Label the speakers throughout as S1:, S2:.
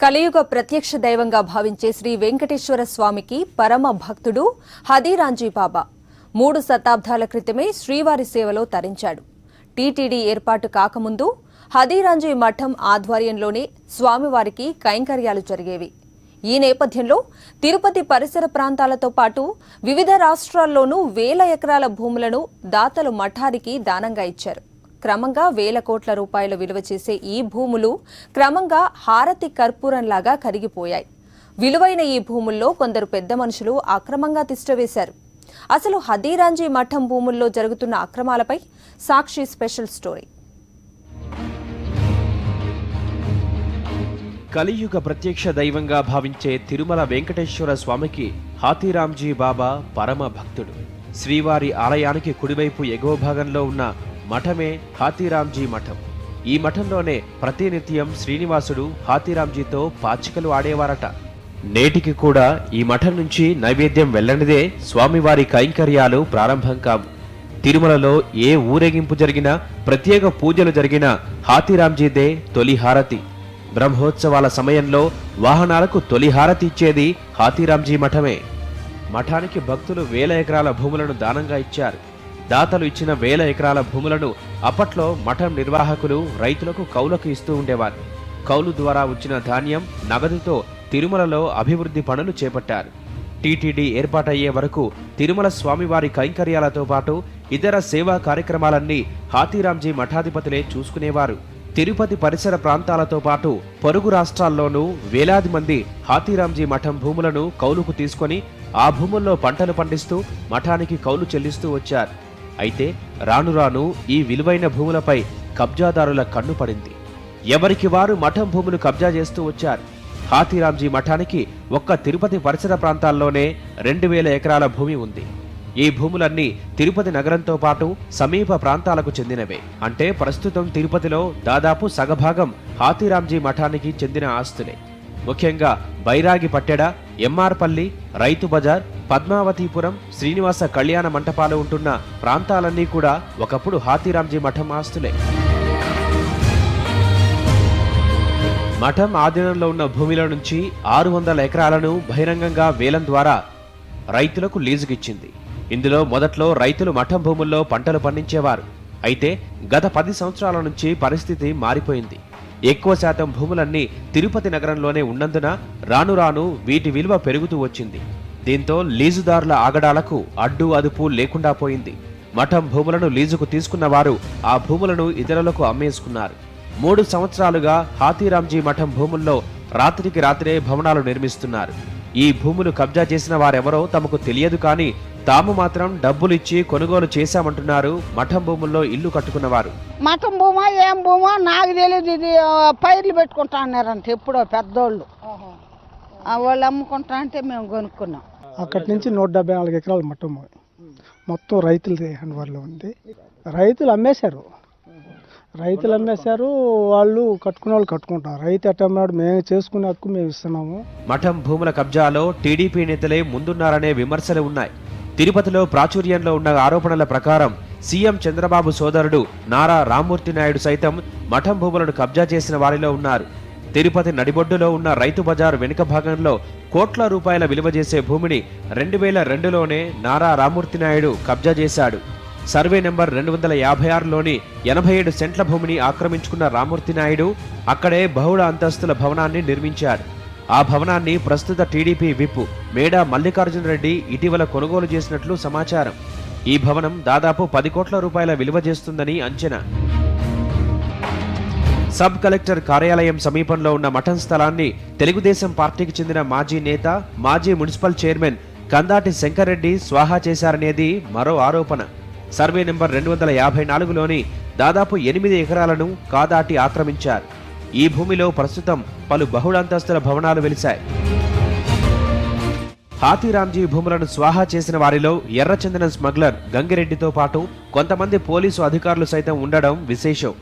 S1: కలియుగ ప్రత్యక్ష దైవంగా భావించే శ్రీ వెంకటేశ్వర స్వామికి పరమ భక్తుడు హదీరాంజీ బాబా 3 శతాబ్దాల క్రితమే శ్రీవారి సేవలో తరించాడు. టీటీడీ ఏర్పాటు కాకముందు హదీరాంజీ మఠం ఆధ్వర్యంలోనే స్వామివారికి కైంకర్యాలు జరిగేవి. ఈ నేపథ్యంలో తిరుపతి పరిసర ప్రాంతాలతో పాటు వివిధ రాష్ట్రాల్లోనూ వేల ఎకరాల భూములను దాతలు మఠానికి దానంగా ఇచ్చారు. క్రమంగా వేల కోట్ల రూపాయలు విలువ చేసే ఈ భూములు క్రమంగా హారతి కర్పూరంలాగా కరిగిపోయాయి. విలువైన ఈ భూముల్లో కొందరు పెద్ద మనుషులు అక్రమంగా తిష్టవేశారు. అసలు హదీరాంజీ మఠం భూముల్లో జరుగుతున్న అక్రమాలపై సాక్షి స్పెషల్ స్టోరీ.
S2: కలియుగ ప్రత్యక్ష దైవంగా భావించే తిరుమల వెంకటేశ్వర స్వామికి హాతీరాంజీ బాబా పరమ భక్తుడు. శ్రీవారి ఆలయానికి కుడివైపు ఎగువ భాగంలో ఉన్న మఠమే హాతీరాంజీ మఠం. ఈ మఠంలోనే ప్రతినిత్యం శ్రీనివాసుడు హాతీరాంజీతో పాచికలు ఆడేవారట. నేటికి కూడా ఈ మఠం నుంచి నైవేద్యం వెళ్లనిదే స్వామివారి కైంకర్యాలు ప్రారంభం కావు. తిరుమలలో ఏ ఊరేగింపు జరిగినా, ప్రత్యేక పూజలు జరిగినా హాతీరాంజీదే తొలి హారతి. బ్రహ్మోత్సవాల సమయంలో వాహనాలకు తొలి హారతి ఇచ్చేది హాతీరాంజీ మఠమే. మఠానికి భక్తులు వేల ఎకరాల భూములను దానంగా ఇచ్చారు. దాతలు ఇచ్చిన వేల ఎకరాల భూములను అప్పట్లో మఠం నిర్వాహకులు రైతులకు కౌలుకు ఇస్తూ ఉండేవారు. కౌలు ద్వారా వచ్చిన ధాన్యం, నగదుతో తిరుమలలో అభివృద్ధి పనులు చేపట్టారు. టీటీడీ ఏర్పాటయ్యే వరకు తిరుమల స్వామివారి కైంకర్యాలతో పాటు ఇతర సేవా కార్యక్రమాలన్నీ హాతీరాంజీ మఠాధిపతులే చూసుకునేవారు. తిరుపతి పరిసర ప్రాంతాలతో పాటు పొరుగు రాష్ట్రాల్లోనూ వేలాది మంది హాతీరాంజీ మఠం భూములను కౌలుకు తీసుకొని ఆ భూముల్లో పంటలు పండిస్తూ మఠానికి కౌలు చెల్లిస్తూ వచ్చారు. అయితే రాను రాను ఈ విలువైన భూములపై కబ్జాదారుల కన్ను పడింది. ఎవరికి వారు మఠం భూములు కబ్జా చేస్తూ వచ్చారు. హాతీరాంజీ మఠానికి ఒక్క తిరుపతి పరిసర ప్రాంతాల్లోనే 2000 ఎకరాల భూమి ఉంది. ఈ భూములన్నీ తిరుపతి నగరంతో పాటు సమీప ప్రాంతాలకు చెందినవే. అంటే ప్రస్తుతం తిరుపతిలో దాదాపు సగభాగం హాతీరాంజీ మఠానికి చెందిన ఆస్తులే. ముఖ్యంగా బైరాగి పట్టెడ, ఎంఆర్పల్లి, రైతు బజార్, పద్మావతిపురం, శ్రీనివాస కళ్యాణ మంటపాలు ఉంటున్న ప్రాంతాలన్నీ కూడా ఒకప్పుడు హాతీరాంజీ మఠం ఆస్తులే. మఠం ఆధీనంలో ఉన్న భూమిలో నుంచి 600 ఎకరాలను బహిరంగంగా వేలం ద్వారా రైతులకు లీజుకిచ్చింది. ఇందులో మొదట్లో రైతులు మఠం భూముల్లో పంటలు పండించేవారు. అయితే గత 10 సంవత్సరాల నుంచి పరిస్థితి మారిపోయింది. ఎక్కువ శాతం భూములన్నీ తిరుపతి నగరంలోనే ఉన్నందున రాను రాను వీటి విలువ పెరుగుతూ వచ్చింది. దీంతో లీజుదారుల ఆగడాలకు అడ్డు అదుపు లేకుండా పోయింది. మఠం భూములను లీజుకు తీసుకున్న వారు ఆ భూములను ఇతరులకు అమ్మేసుకున్నారు. 3 సంవత్సరాలుగా హాతీరాంజీ మఠం భూముల్లో రాత్రికి రాత్రే భవనాలు నిర్మిస్తున్నారు. ఈ భూములు కబ్జా చేసిన వారెవరో తమకు తెలియదు, కానీ తాము మాత్రం డబ్బులు ఇచ్చి కొనుగోలు చేశామంటున్నారు మఠం భూముల్లో ఇల్లు కట్టుకున్నవారు.
S3: మఠం భూమా ఏం భూమా నాకు తెలియదు. ఇది పైర్లు పెట్టుకుంటా అన్నారంటే ఎప్పుడో పెద్దోళ్ళు వాళ్ళు అమ్ముకుంటా అంటే మేము కొనుక్కున్నాం.
S4: అక్కడి నుంచి 174 ఎకరాల మఠం మొత్తం రైతుల అందుబాటులో ఉంది. రైతులు అమ్మేశారు. వాళ్ళు కట్టుకునే వాళ్ళు కట్టుకుంటారు. రైతు ఎట్టన్నాడు, మేము చేసుకునే హక్కు మేము ఇస్తున్నాము.
S2: మఠం భూముల కబ్జాలో టీడీపీ నేతలే ముందున్నారనే విమర్శలు ఉన్నాయి. తిరుపతిలో ప్రాచుర్యంలో ఉన్న ఆరోపణల ప్రకారం సీఎం చంద్రబాబు సోదరుడు నారా రామ్మూర్తి నాయుడు సైతం మఠం భూములను కబ్జా చేసిన వారిలో ఉన్నారు. తిరుపతి నడిబొడ్డులో ఉన్న రైతు బజార్ వెనుక భాగంలో కోట్ల రూపాయల విలువ చేసే భూమిని 2002లోనే నారా రామ్మూర్తి నాయుడు కబ్జా చేశాడు. సర్వే నెంబర్ 256లోని 87 సెంట్ల భూమిని ఆక్రమించుకున్న రామ్మూర్తి నాయుడు అక్కడే బహుళ అంతస్తుల భవనాన్ని నిర్మించాడు. ఆ భవనాన్ని ప్రస్తుత టీడీపీ విప్ మేడా మల్లికార్జున రెడ్డి ఇటీవల కొనుగోలు చేసినట్లు సమాచారం. ఈ భవనం దాదాపు 10 కోట్ల రూపాయల విలువ చేస్తుందని అంచనా. సబ్ కలెక్టర్ కార్యాలయం సమీపంలో ఉన్న మఠం స్థలాన్ని తెలుగుదేశం పార్టీకి చెందిన మాజీ నేత, మాజీ మున్సిపల్ చైర్మన్ కందాటి శంకర్రెడ్డి స్వాహా చేశారనేది మరో ఆరోపణ. సర్వే నెంబర్ 254లోని దాదాపు 8 ఎకరాలను కాదాటి ఆక్రమించారు. ఈ భూమిలో ప్రస్తుతం పలు బహుళంతస్తుల భవనాలు వెలిశాయి. హాతీరాంజీ భూములను స్వాహా చేసిన వారిలో ఎర్రచందనం స్మగ్లర్ గంగిరెడ్డితో పాటు కొంతమంది పోలీసు అధికారులు సైతం ఉండడం విశేషం.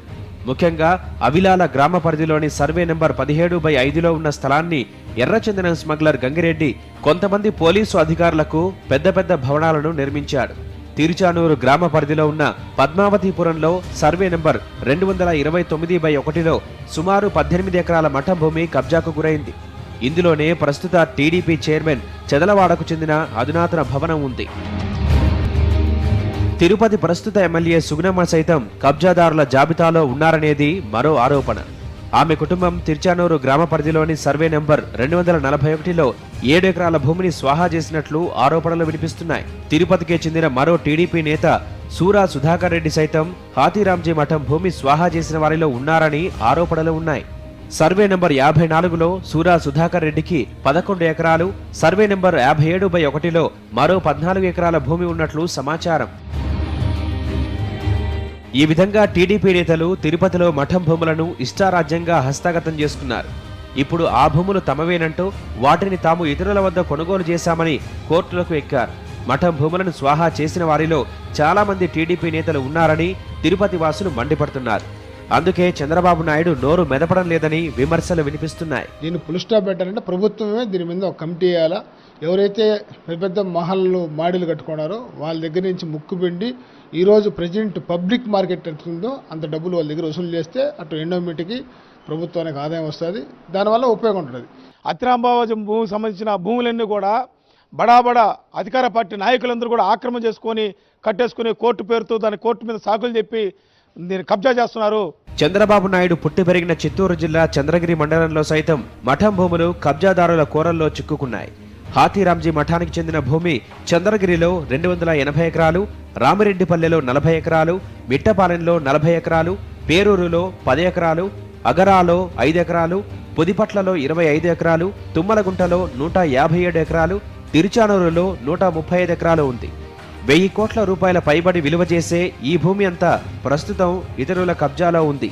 S2: ముఖ్యంగా అవిలాల గ్రామ పరిధిలోని సర్వే నెంబర్ 17/5లో ఉన్న స్థలాన్ని ఎర్రచందనం స్మగ్లర్ గంగిరెడ్డి కొంతమంది పోలీసు అధికారులకు పెద్ద పెద్ద భవనాలను నిర్మించాడు. తిరుచానూరు గ్రామ పరిధిలో ఉన్న పద్మావతిపురంలో సర్వే నంబర్ 229/1లో సుమారు 18 ఎకరాల మఠం భూమి కబ్జాకు గురైంది. ఇందులోనే ప్రస్తుత టీడీపీ చైర్మన్ చెదలవాడకు చెందిన అధునాతన భవనం ఉంది. తిరుపతి ప్రస్తుత ఎమ్మెల్యే సుగుణమ్మ సైతం కబ్జాదారుల జాబితాలో ఉన్నారనేది మరో ఆరోపణ. ఆమె కుటుంబం తిరుచానూరు గ్రామ పరిధిలోని సర్వే నెంబర్ 241లో 7 ఎకరాల భూమిని స్వాహా చేసినట్లు ఆరోపణలు వినిపిస్తున్నాయి. తిరుపతికే చెందిన మరో టీడీపీ నేత సూరా సుధాకర్ రెడ్డి సైతం హాతీరాంజీ మఠం భూమి స్వాహా చేసిన వారిలో ఉన్నారని ఆరోపణలు ఉన్నాయి. సర్వే నెంబర్ 54లో సూరా సుధాకర్ రెడ్డికి 11 ఎకరాలు, సర్వే నెంబర్ 57/1లో మరో 14 ఎకరాల భూమి ఉన్నట్లు సమాచారం. ఈ విధంగా టీడీపీ నేతలు తిరుపతిలో మఠం భూములను ఇష్టారాజ్యంగా హస్తగతం చేసుకున్నారు. ఇప్పుడు ఆ భూములు తమవేనంటూ వాటిని తాము ఇతరుల వద్ద కొనుగోలు చేశామని కోర్టులకు ఎక్కారు. మఠం భూములను స్వాహా చేసిన వారిలో చాలా మంది టీడీపీ నేతలు ఉన్నారని తిరుపతి వాసులు మండిపడుతున్నారు. అందుకే చంద్రబాబు నాయుడు నోరు మెదపడం లేదని విమర్శలు వినిపిస్తున్నాయి.
S5: దీన్ని ఫుల్ స్టాప్ పెట్టాలంటే ప్రభుత్వమే దీని మీద ఒక కమిటీ వేయాలా. ఎవరైతే పెద్ద పెద్ద మహల్లు మాడీలు కట్టుకున్నారో వాళ్ళ దగ్గర నుంచి ముక్కుపిండి ఈరోజు ప్రజెంట్ పబ్లిక్ మార్కెట్ ఎంత ఉందో అంత డబ్బులు వాళ్ళ దగ్గర వసూలు చేస్తే అటు ఎండోమెంట్కి ప్రభుత్వానికి ఆదాయం వస్తుంది, దానివల్ల ఉపయోగం ఉంటుంది.
S6: అతిరాంబావాజం భూమికి సంబంధించిన భూములన్నీ కూడా బడా అధికార పార్టీ నాయకులందరూ కూడా ఆక్రమణ చేసుకొని కట్టేసుకుని కోర్టు పేరుతో దాని కోర్టు మీద సాకులు చెప్పి దీన్ని కబ్జా చేస్తున్నారు.
S2: చంద్రబాబు నాయుడు పుట్టి పెరిగిన చిత్తూరు జిల్లా చంద్రగిరి మండలంలో సైతం మఠం భూములు కబ్జాదారుల కోరల్లో చిక్కుకున్నాయి. హాతీరాంజీ మఠానికి చెందిన భూమి చంద్రగిరిలో 280 ఎకరాలు, రామిరెడ్డిపల్లెలో 40 ఎకరాలు, మిట్టపాలెంలో 40 ఎకరాలు, పేరూరులో 10 ఎకరాలు, అగరాలో 5 ఎకరాలు, పుదిపట్లలో 25 ఎకరాలు, తుమ్మలగుంటలో 157 ఎకరాలు, తిరుచానూరులో 135 ఎకరాలు ఉంది. 1000 కోట్ల రూపాయల పైబడి విలువ చేసే ఈ భూమి అంతా ప్రస్తుతం ఇతరుల కబ్జాలో ఉంది.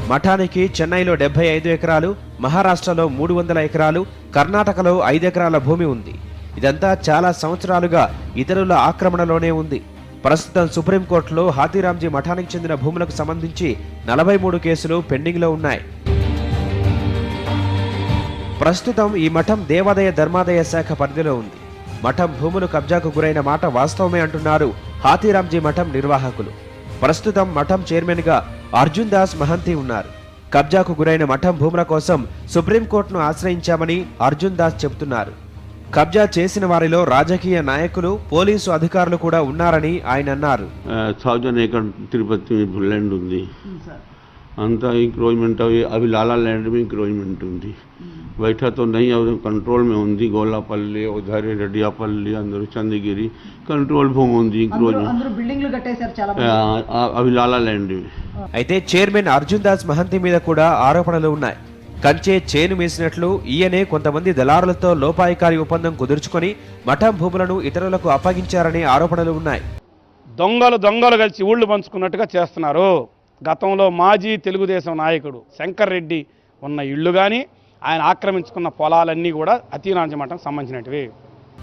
S2: మఠానికి చెన్నైలో 75 ఎకరాలు, మహారాష్ట్రలో 300 ఎకరాలు, కర్ణాటకలో 5 ఎకరాల భూమి ఉంది. ఇదంతా చాలా సంవత్సరాలుగా ఇతరుల ఆక్రమణలోనే ఉంది. ప్రస్తుతం సుప్రీంకోర్టులో హాతీరాంజీ మఠానికి చెందిన భూములకు సంబంధించి 43 కేసులు పెండింగ్లో ఉన్నాయి. ప్రస్తుతం ఈ మఠం దేవాదాయ ధర్మాదాయ శాఖ పరిధిలో ఉంది. మఠం భూములు కబ్జాకు గురైన మాట వాస్తవమే అంటున్నారు హాతీరాంజీ మఠం నిర్వాహకులు. ప్రస్తుతం మఠం చైర్మన్గా అర్జున్ దాస్ మహంతి ఉన్నారు. కబ్జాకు గురైన మఠం భూముల కోసం సుప్రీంకోర్టును ఆశ్రయించామని అర్జున్ దాస్ చెబుతున్నారు. కబ్జా చేసిన వారిలో రాజకీయ నాయకులు, పోలీసు అధికారులు కూడా ఉన్నారని ఆయన అన్నారు.
S7: 1000 एकड़ తిరుపతి ల్యాండ్ ఉంది, అంతా इंक्रोचमेंट अभी लाला लैंड में इंक्रोचमेंट ఉంది. बैठा तो नहीं अब कंट्रोल में ఉంది. గోలాపల్లి, ఉదారి, రెడ్డియాపల్లి అందరూ చంద్రగిరి కంట్రోల్ భూమి ఉంది. అవి లాలా ల్యాండ్.
S2: అయితే చైర్మన్ అర్జున్ దాస్ మహంతి మీద కూడా ఆరోపణలు ఉన్నాయి. కంచే చేను వేసినట్లు ఈయనే కొంతమంది దళారులతో లోపాయికారి ఒప్పందం కుదుర్చుకొని మఠం భూములను ఇతరులకు అప్పగించారనే ఆరోపణలు ఉన్నాయి.
S6: దొంగలు కలిసి ఊళ్ళు పంచుకున్నట్టుగా చేస్తున్నారు. గతంలో మాజీ తెలుగుదేశం నాయకుడు శంకర్ రెడ్డి ఉన్న ఇళ్ళు కానీ ఆయన ఆక్రమించుకున్న పొలాలన్నీ కూడా హాతీరాంజీ మఠం సంబంధించినవి.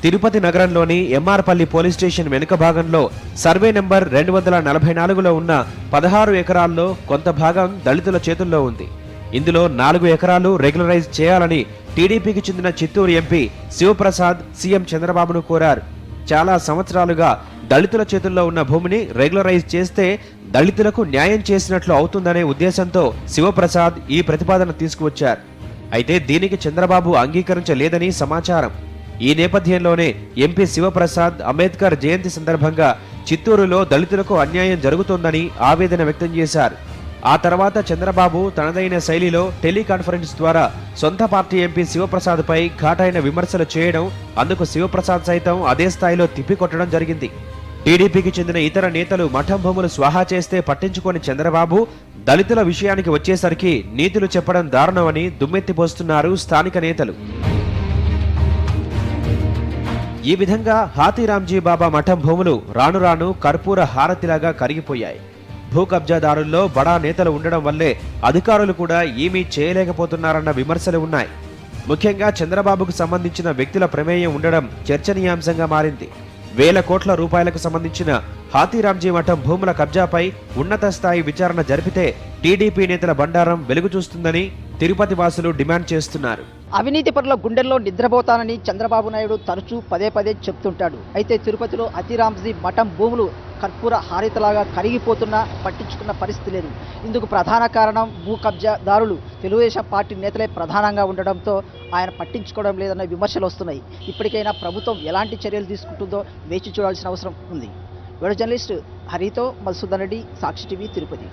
S2: తిరుపతి నగరంలోని ఎంఆర్పల్లి పోలీస్ స్టేషన్ వెనుక భాగంలో సర్వే నెంబర్ 244లో ఉన్న 16 ఎకరాల్లో కొంత భాగం దళితుల చేతుల్లో ఉంది. ఇందులో 4 ఎకరాలు రెగ్యులరైజ్ చేయాలని టీడీపీకి చెందిన చిత్తూరు ఎంపీ శివప్రసాద్ సీఎం చంద్రబాబును కోరారు. చాలా సంవత్సరాలుగా దళితుల చేతుల్లో ఉన్న భూమిని రెగ్యులరైజ్ చేస్తే దళితులకు న్యాయం చేసినట్లు అవుతుందనే ఉద్దేశంతో శివప్రసాద్ ఈ ప్రతిపాదన తీసుకువచ్చారు. అయితే దీనికి చంద్రబాబు అంగీకరించలేదని సమాచారం. ఈ నేపథ్యంలోనే ఎంపీ శివప్రసాద్ అంబేద్కర్ జయంతి సందర్భంగా చిత్తూరులో దళితులకు అన్యాయం జరుగుతోందని ఆవేదన వ్యక్తం చేశారు. ఆ తర్వాత చంద్రబాబు తనదైన శైలిలో టెలికాన్ఫరెన్స్ ద్వారా సొంత పార్టీ ఎంపీ శివప్రసాద్పై ఘాటైన విమర్శలు చేయడం, అందుకు శివప్రసాద్ సైతం అదే స్థాయిలో తిప్పికొట్టడం జరిగింది. టీడీపీకి చెందిన ఇతర నేతలు మఠం భూములు స్వాహా చేస్తే పట్టించుకోని చంద్రబాబు దళితుల విషయానికి వచ్చేసరికి నీతులు చెప్పడం దారుణమని దుమ్మెత్తిపోస్తున్నారు స్థానిక నేతలు. ఈ విధంగా హాతీరాంజీ బాబా మఠం భూములు రాను రాను కర్పూర హారతిలాగా కరిగిపోయాయి. భూ కబ్జాదారుల్లో బడా నేతలు ఉండడం వల్లే అధికారులు కూడా ఏమీ చేయలేకపోతున్నారన్న విమర్శలు ఉన్నాయి. ముఖ్యంగా చంద్రబాబుకు సంబంధించిన వ్యక్తుల ప్రమేయం ఉండడం చర్చనీయాంశంగా మారింది. వేల కోట్ల రూపాయలకు సంబంధించిన హాతీరాంజీ మఠం భూముల కబ్జాపై ఉన్నత స్థాయి విచారణ జరిపితే టీడీపీ నేతల బండారం వెలుగు చూస్తుందని తిరుపతి వాసులు డిమాండ్ చేస్తున్నారు.
S8: అవినీతి పరుల గుండెల్లో నిద్రపోతానని చంద్రబాబు నాయుడు తరచూ పదే పదే చెప్తుంటాడు. అయితే తిరుపతిలో అతిరాంజీ మఠం భూములు కర్పూర హారితలాగా కరిగిపోతున్నా పట్టించుకున్న పరిస్థితి లేదు. ఇందుకు ప్రధాన కారణం భూ కబ్జాదారులు తెలుగుదేశం పార్టీ నేతలే ప్రధానంగా ఉండడంతో ఆయన పట్టించుకోవడం లేదన్న విమర్శలు వస్తున్నాయి. ఇప్పటికైనా ప్రభుత్వం ఎలాంటి చర్యలు తీసుకుంటుందో వేచి చూడాల్సిన అవసరం ఉంది. వీడియో జర్నలిస్ట్ హరితో మధుసూదన్ రెడ్డి, సాక్షి టీవీ, తిరుపతి.